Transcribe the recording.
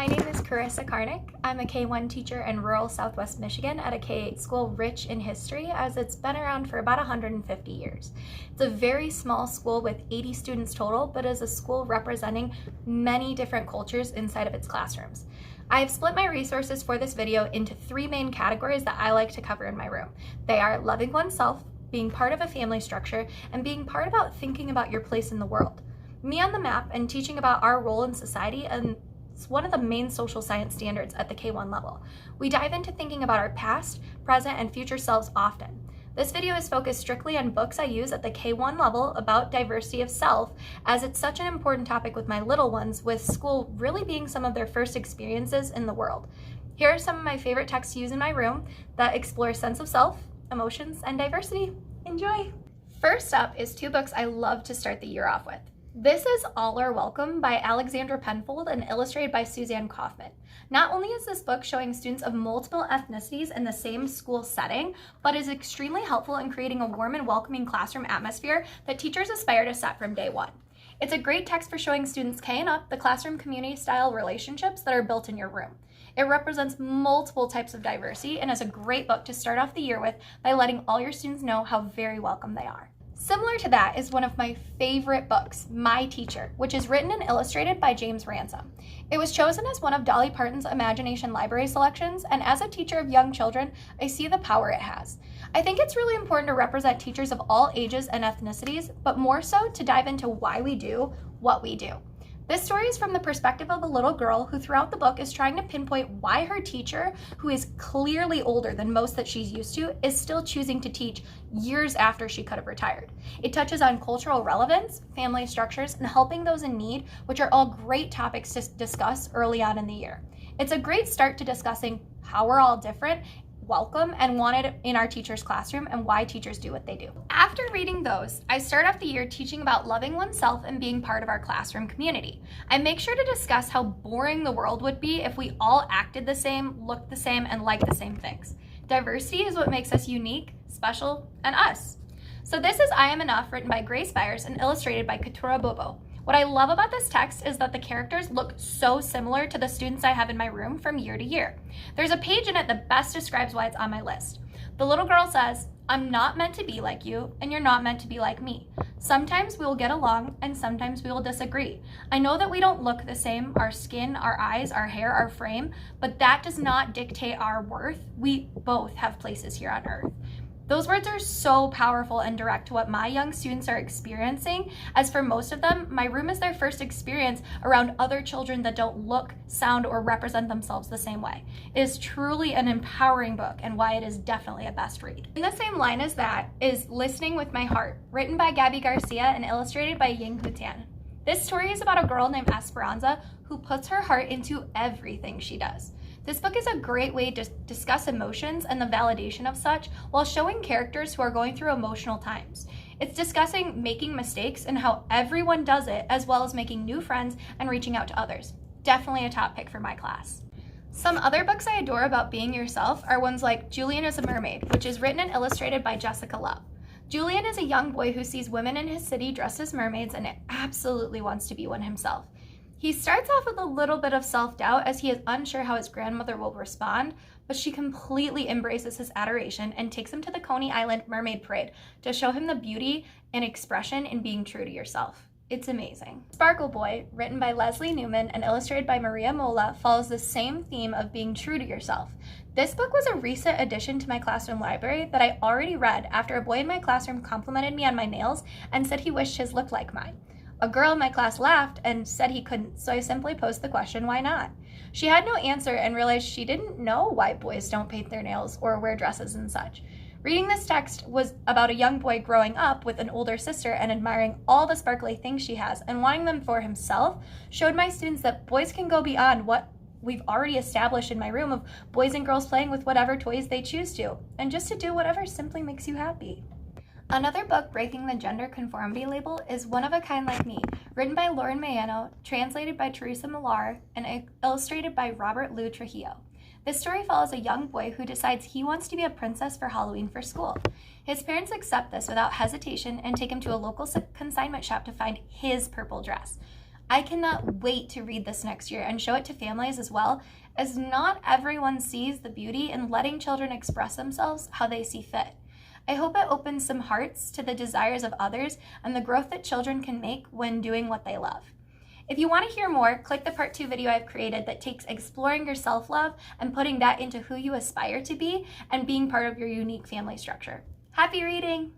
My name is Carissa Karnick. I'm a K-1 teacher in rural Southwest Michigan at a K-8 school rich in history, as it's been around for about 150 years. It's a very small school with 80 students total, but is a school representing many different cultures inside of its classrooms. I have split my resources for this video into three main categories that I like to cover in my room. They are loving oneself, being part of a family structure, and being part about thinking about your place in the world. Me on the map and teaching about our role in society, and it's one of the main social science standards at the K-1 level. We dive into thinking about our past, present, and future selves often. This video is focused strictly on books I use at the K-1 level about diversity of self, as it's such an important topic with my little ones, with school really being some of their first experiences in the world. Here are some of my favorite texts to use in my room that explore sense of self, emotions, and diversity. Enjoy! First up is two books I love to start the year off with. This is All Are Welcome by Alexandra Penfold and illustrated by Suzanne Kaufman. Not only is this book showing students of multiple ethnicities in the same school setting, but is extremely helpful in creating a warm and welcoming classroom atmosphere that teachers aspire to set from day one. It's a great text for showing students K and up the classroom community style relationships that are built in your room. It represents multiple types of diversity and is a great book to start off the year with by letting all your students know how very welcome they are. Similar to that is one of my favorite books, My Teacher, which is written and illustrated by James Ransom. It was chosen as one of Dolly Parton's Imagination Library selections, and as a teacher of young children, I see the power it has. I think it's really important to represent teachers of all ages and ethnicities, but more so to dive into why we do what we do. This story is from the perspective of a little girl who throughout the book is trying to pinpoint why her teacher, who is clearly older than most that she's used to, is still choosing to teach years after she could have retired. It touches on cultural relevance, family structures, and helping those in need, which are all great topics to discuss early on in the year. It's a great start to discussing how we're all different, welcome, and wanted in our teacher's classroom, and why teachers do what they do. After reading those, I start off the year teaching about loving oneself and being part of our classroom community. I make sure to discuss how boring the world would be if we all acted the same, looked the same, and liked the same things. Diversity is what makes us unique, special, and us. So this is I Am Enough, written by Grace Byers and illustrated by Katura Bobo. What I love about this text is that the characters look so similar to the students I have in my room from year to year. There's a page in it that best describes why it's on my list. The little girl says, "I'm not meant to be like you, and you're not meant to be like me. Sometimes we will get along, and sometimes we will disagree. I know that we don't look the same, our skin, our eyes, our hair, our frame, but that does not dictate our worth. We both have places here on earth." Those words are so powerful and direct to what my young students are experiencing, as for most of them, my room is their first experience around other children that don't look, sound, or represent themselves the same way. It is truly an empowering book, and why it is definitely a best read. In the same line as that is Listening with My Heart, written by Gabby Garcia and illustrated by Ying Hutian. This story is about a girl named Esperanza who puts her heart into everything she does. This book is a great way to discuss emotions and the validation of such while showing characters who are going through emotional times. It's discussing making mistakes and how everyone does it, as well as making new friends and reaching out to others. Definitely a top pick for my class. Some other books I adore about being yourself are ones like Julian is a Mermaid, which is written and illustrated by Jessica Love. Julian is a young boy who sees women in his city dressed as mermaids and absolutely wants to be one himself. He starts off with a little bit of self-doubt as he is unsure how his grandmother will respond, but she completely embraces his adoration and takes him to the Coney Island Mermaid Parade to show him the beauty and expression in being true to yourself. It's amazing. Sparkle Boy, written by Leslie Newman and illustrated by Maria Mola, follows the same theme of being true to yourself. This book was a recent addition to my classroom library that I already read after a boy in my classroom complimented me on my nails and said he wished his looked like mine. A girl in my class laughed and said he couldn't, so I simply posed the question, why not? She had no answer and realized she didn't know why boys don't paint their nails or wear dresses and such. Reading this text was about a young boy growing up with an older sister and admiring all the sparkly things she has and wanting them for himself, showed my students that boys can go beyond what we've already established in my room of boys and girls playing with whatever toys they choose to, and just to do whatever simply makes you happy. Another book breaking the gender conformity label is One of a Kind Like Me, written by Lauren Mayano, translated by Teresa Millar, and illustrated by Robert Lou Trujillo. This story follows a young boy who decides he wants to be a princess for Halloween for school. His parents accept this without hesitation and take him to a local consignment shop to find his purple dress. I cannot wait to read this next year and show it to families as well, as not everyone sees the beauty in letting children express themselves how they see fit. I hope it opens some hearts to the desires of others and the growth that children can make when doing what they love. If you want to hear more, click the part 2 video I've created that takes exploring your self-love and putting that into who you aspire to be and being part of your unique family structure. Happy reading!